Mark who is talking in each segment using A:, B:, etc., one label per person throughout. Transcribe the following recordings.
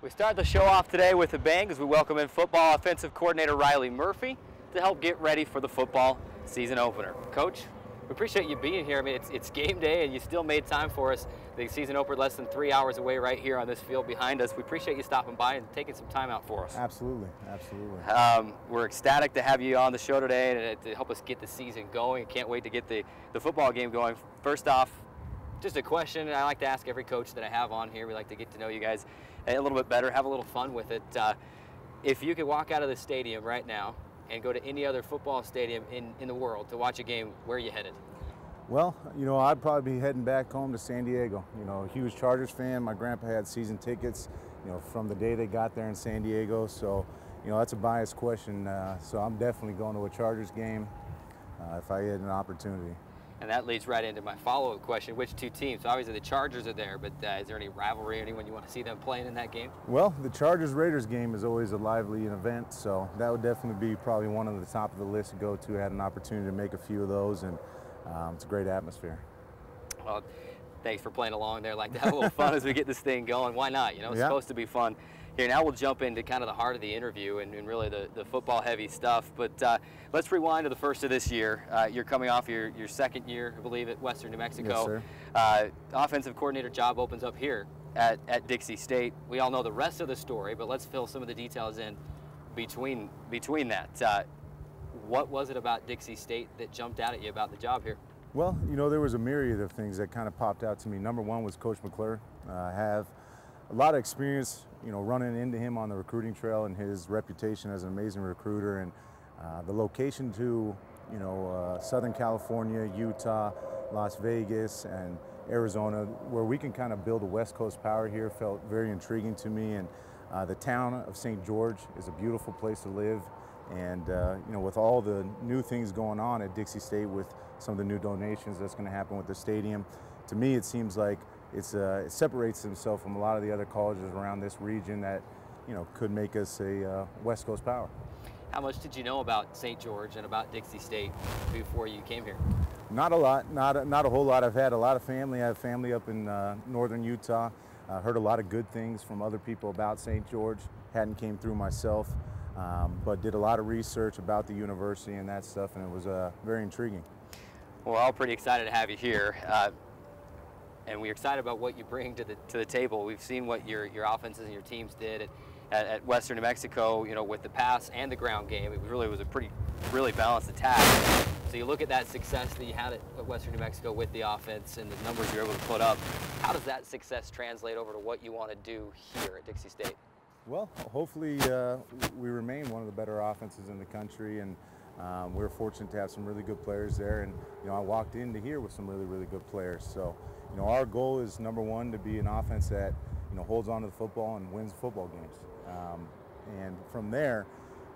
A: We start the show off today with a bang as we welcome in football offensive coordinator Reilly Murphy to help get ready for the football season opener. Coach, we appreciate you being here. I mean, it's game day and you still made time for us. The season opener less than 3 hours away right here on this field behind us. We appreciate you stopping by and taking some time out for us.
B: Absolutely, absolutely.
A: We're ecstatic to have you on the show today and to help us get the season going. Can't wait to get the football game going. First off, just a question I like to ask every coach that I have on here. We like to get to know you guys a little bit better, have a little fun with it. If you could walk out of the stadium right now and go to any other football stadium in the world to watch a game, where are you headed?
B: Well, I'd probably be heading back home to San Diego. A huge Chargers fan. My grandpa had season tickets, from the day they got there in San Diego. So, that's a biased question. So I'm definitely going to a Chargers game if I had an opportunity.
A: And that leads right into my follow-up question. Which two teams? So obviously the Chargers are there, but is there any rivalry, anyone you want to see them playing in that game?
B: Well, the Chargers-Raiders game is always a lively event, so that would definitely be probably one of the top of the list to go to. I had an opportunity to make a few of those, and it's a great atmosphere.
A: Well, thanks for playing along there. Like to have a little fun as we get this thing going. Why not? It's supposed to be fun. Here, now we'll jump into kind of the heart of the interview and really the football-heavy stuff. But let's rewind to the first of this year. You're coming off your second year, I believe, at Western New Mexico.
B: Yes, sir.
A: Offensive coordinator job opens up here at Dixie State. We all know the rest of the story, but let's fill some of the details in between that. What was it about Dixie State that jumped out at you about the job here?
B: Well, there was a myriad of things that kind of popped out to me. Number one was Coach McClure. I have a lot of experience, running into him on the recruiting trail and his reputation as an amazing recruiter, and the location to, Southern California, Utah, Las Vegas, and Arizona, where we can kind of build a West Coast power here, felt very intriguing to me. And the town of St. George is a beautiful place to live. And, with all the new things going on at Dixie State with some of the new donations that's going to happen with the stadium, to me it seems like it separates himself from a lot of the other colleges around this region that, could make us a West Coast power.
A: How much did you know about St. George and about Dixie State before you came here?
B: Not a lot, not a whole lot. I've had a lot of family. I have family up in northern Utah. Heard a lot of good things from other people about St. George. Hadn't came through myself, but did a lot of research about the university and that stuff, and it was very intriguing.
A: Well, we're all pretty excited to have you here. And we're excited about what you bring to the table. We've seen what your offenses and your teams did at Western New Mexico, with the pass and the ground game. It really was a really balanced attack. So you look at that success that you had at Western New Mexico with the offense and the numbers you're able to put up. How does that success translate over to what you want to do here at Dixie State?
B: Well, hopefully we remain one of the better offenses in the country, and we're fortunate to have some really good players there. And I walked into here with some really good players. So our goal is, number one, to be an offense that holds on to the football and wins football games. And from there,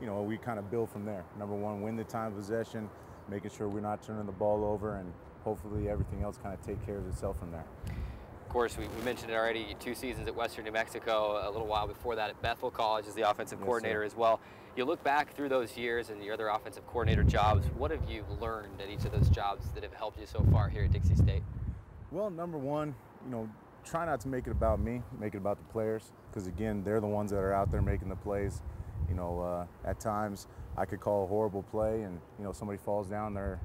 B: we kind of build from there. Number one, win the time of possession, making sure we're not turning the ball over, and hopefully everything else kind of take care of itself from there.
A: Of course, we mentioned it already, 2 seasons at Western New Mexico, a little while before that at Bethel College as the offensive coordinator as well. You look back through those years and your other offensive coordinator jobs, what have you learned at each of those jobs that have helped you so far here at Dixie State?
B: Well, number one, try not to make it about me, make it about the players, because again, they're the ones that are out there making the plays. At times I could call a horrible play and somebody falls down there,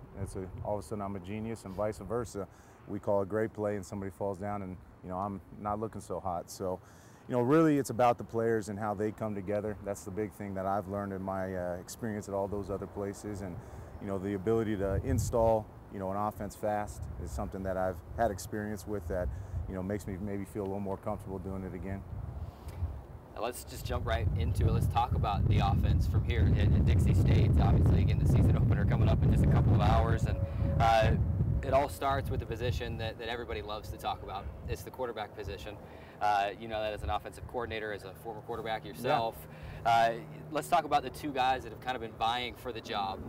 B: all of a sudden I'm a genius, and vice versa. We call a great play and somebody falls down and I'm not looking so hot. So really it's about the players and how they come together. That's the big thing that I've learned in my experience at all those other places. And the ability to install an offense fast is something that I've had experience with that makes me maybe feel a little more comfortable doing it again.
A: Now let's just jump right into it. Let's talk about the offense from here at Dixie State. Obviously, again, the season opener coming up in just a couple of hours, and it all starts with the position that everybody loves to talk about. It's the quarterback position. You know that as an offensive coordinator, as a former quarterback yourself. Yeah. Let's talk about the 2 guys that have kind of been vying for the job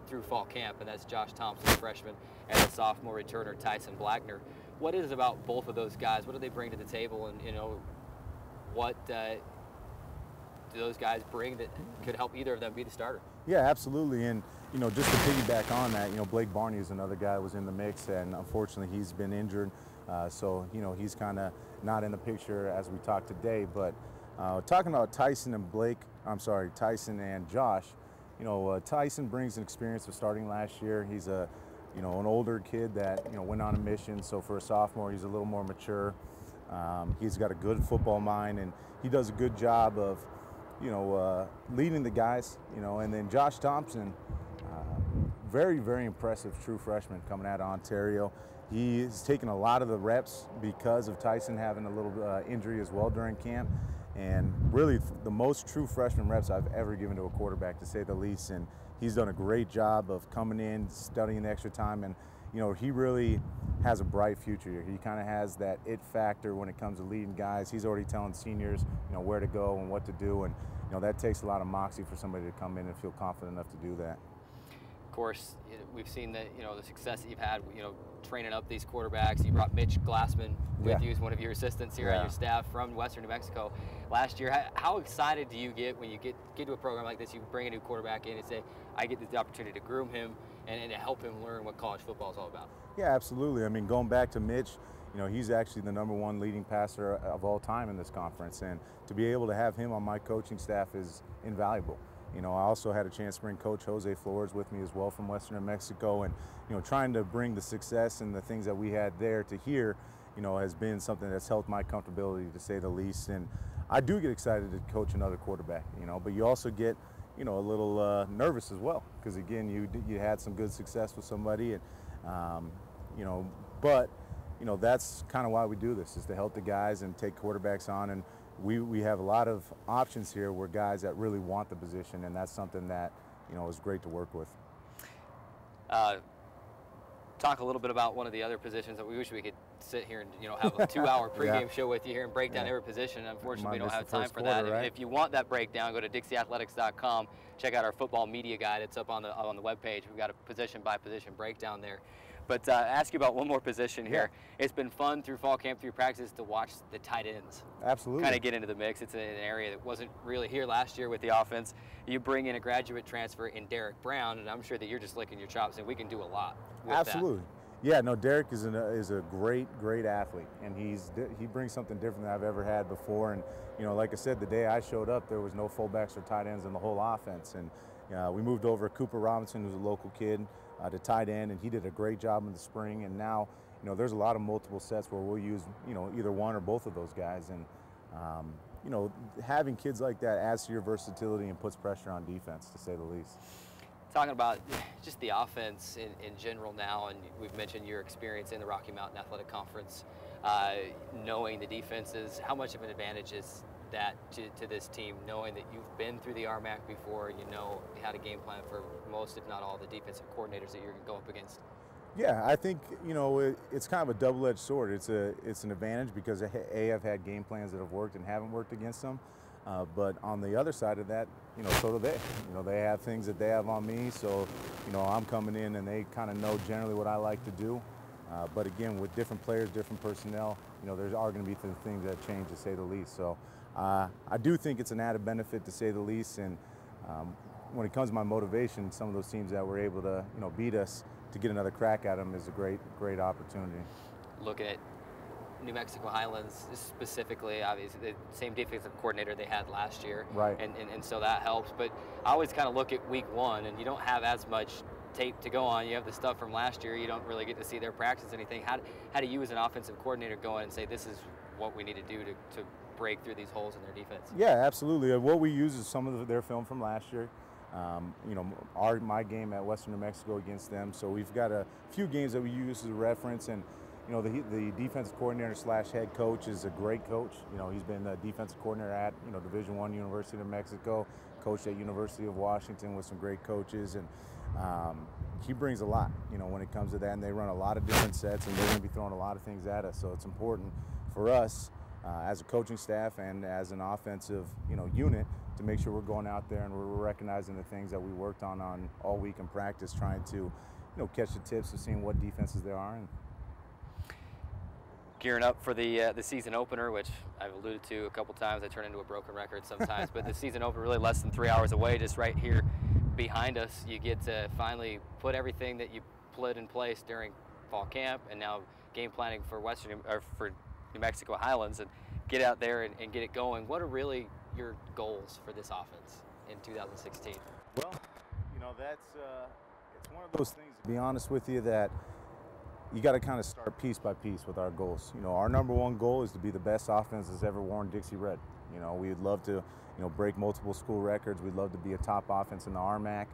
A: through fall camp, and that's Josh Thompson, freshman, and the sophomore returner Tyson Blackner. What is it about both of those guys? What do they bring to the table, and what do those guys bring that could help either of them be the starter?
B: Yeah, absolutely. And just to piggyback on that, Blake Barney is another guy who was in the mix, and unfortunately he's been injured, so he's kind of not in the picture as we talk today. But Talking about Tyson and Josh, Tyson brings an experience of starting last year. He's an older kid that, went on a mission. So for a sophomore, he's a little more mature. He's got a good football mind, and he does a good job of, leading the guys, and then Josh Thompson, very, very impressive true freshman coming out of Ontario. He has taken a lot of the reps because of Tyson having a little injury as well during camp, and really the most true freshman reps I've ever given to a quarterback, to say the least. And he's done a great job of coming in, studying the extra time, and he really has a bright future here. He kind of has that it factor when it comes to leading guys. He's already telling seniors, where to go and what to do, and that takes a lot of moxie for somebody to come in and feel confident enough to do that.
A: Of course, we've seen that the success that you've had, training up these quarterbacks. You brought Mitch Glassman with you as one of your assistants here on your staff from Western New Mexico last year. How excited do you get when you get to a program like this? You bring a new quarterback in and say, I get the opportunity to groom him and to help him learn what college football is all about.
B: Yeah, absolutely. I mean, going back to Mitch, he's actually the #1 leading passer of all time in this conference, and to be able to have him on my coaching staff is invaluable. I also had a chance to bring Coach Jose Flores with me as well from Western New Mexico, and trying to bring the success and the things that we had there to here, has been something that's helped my comfortability, to say the least. And I do get excited to coach another quarterback, but you also get a little nervous as well, because again, you had some good success with somebody, and but that's kind of why we do this, is to help the guys and take quarterbacks on. And we have a lot of options here where guys that really want the position, and that's something that is great to work with.
A: Talk a little bit about one of the other positions that we wish we could sit here and have a 2-hour pregame show with you here and break down every position. Unfortunately, we don't have time for that. Right? If you want that breakdown, go to DixieAthletics.com. Check out our football media guide. It's up on the webpage. We've got a position-by-position breakdown there. But ask you about one more position here. Yeah. It's been fun through fall camp, through practice, to watch the tight ends.
B: Absolutely.
A: Kind of get into the mix. It's an area that wasn't really here last year with the offense. You bring in a graduate transfer in Derek Brown, and I'm sure that you're just licking your chops, and we can do a lot with
B: Absolutely. That. Yeah, no, Derek is a great athlete, and he brings something different than I've ever had before. And like I said, the day I showed up, there was no fullbacks or tight ends in the whole offense, and we moved over Cooper Robinson, who's a local kid, to tight end, and he did a great job in the spring. And now, there's a lot of multiple sets where we'll use, either one or both of those guys. And, having kids like that adds to your versatility and puts pressure on defense, to say the least.
A: Talking about just the offense in general now, and we've mentioned your experience in the Rocky Mountain Athletic Conference, knowing the defenses, how much of an advantage is that to this team, knowing that you've been through the RMAC before, how to game plan for most, if not all, the defensive coordinators that you're going to go up against?
B: Yeah, I think, it's kind of a double-edged sword. It's an advantage because, I've had game plans that have worked and haven't worked against them. But on the other side of that, so do they. They have things that they have on me, so, I'm coming in and they kind of know generally what I like to do. But again, with different players, different personnel, there are going to be things that change, to say the least. So I do think it's an added benefit, to say the least. And when it comes to my motivation, some of those teams that were able to, beat us, to get another crack at them is a great opportunity.
A: Looking at New Mexico Highlands specifically, obviously the same defensive coordinator they had last year,
B: right?
A: And so that helps. But I always kind of look at week one, and you don't have as much tape to go on. You have the stuff from last year. You don't really get to see their practice, anything. How do you, as an offensive coordinator, go in and say this is what we need to do to break through these holes in their defense?
B: Yeah, absolutely. What we use is some of their film from last year. My game at Western New Mexico against them. So we've got a few games that we use as a reference, and the defensive coordinator / head coach is a great coach. He's been the defensive coordinator at Division I University of New Mexico, coached at University of Washington with some great coaches, and he brings a lot. When it comes to that, and they run a lot of different sets, and they're going to be throwing a lot of things at us. So it's important for us as a coaching staff and as an offensive unit to make sure we're going out there and we're recognizing the things that we worked on all week in practice, trying to catch the tips of seeing what defenses there are. And
A: gearing up for the season opener, which I've alluded to a couple times. I turn into a broken record sometimes, but the season opener really less than 3 hours away, just right here behind us. You get to finally put everything that you put in place during fall camp and now game planning for for New Mexico Highlands, and get out there and get it going. What are really your goals for this offense in 2016?
B: Well, you know, it's one of those things, to be honest with you, that you got to kind of start piece by piece with our goals. You know, our number one goal is to be the best offense that's ever worn Dixie red. You know, we'd love to, break multiple school records. We'd love to be a top offense in the RMAC.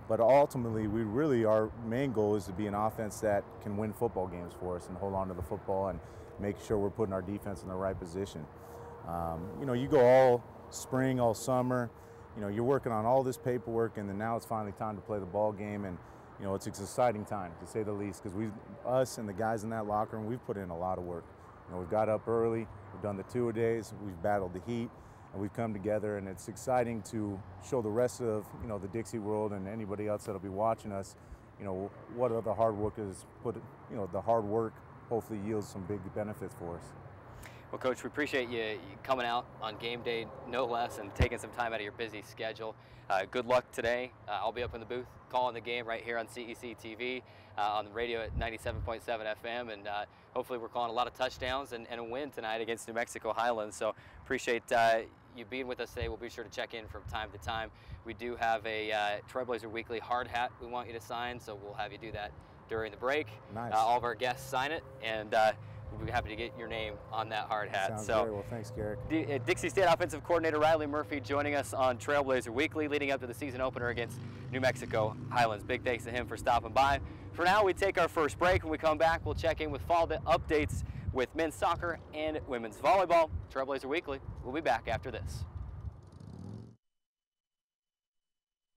B: But ultimately, our main goal is to be an offense that can win football games for us and hold on to the football and make sure we're putting our defense in the right position. You go all spring, all summer, you're working on all this paperwork, and then now it's finally time to play the ball game. And it's an exciting time, to say the least, because us and the guys in that locker room, we've put in a lot of work. We've got up early, we've done the two-a-days, we've battled the heat, and we've come together, and it's exciting to show the rest of the Dixie world and anybody else that'll be watching us, what the hard work is the hard work hopefully yields some big benefits for us.
A: Well, Coach, we appreciate you coming out on game day, no less, and taking some time out of your busy schedule. Good luck today. I'll be up in the booth calling the game right here on CEC TV, on the radio at 97.7 FM, and hopefully we're calling a lot of touchdowns and a win tonight against New Mexico Highlands. So appreciate you being with us today. We'll be sure to check in from time to time. We do have a Trailblazer Weekly hard hat we want you to sign, so we'll have you do that during the break.
B: Nice.
A: All of our guests sign it, and we'll be happy to get your name on that hard hat.
B: Sounds great. Well, thanks, Garrick.
A: Dixie State Offensive Coordinator Reilly Murphy joining us on Trailblazer Weekly, leading up to the season opener against New Mexico Highlands. Big thanks to him for stopping by. For now, we take our first break. When we come back, we'll check in with fall updates with men's soccer and women's volleyball. Trailblazer Weekly. We'll be back after this.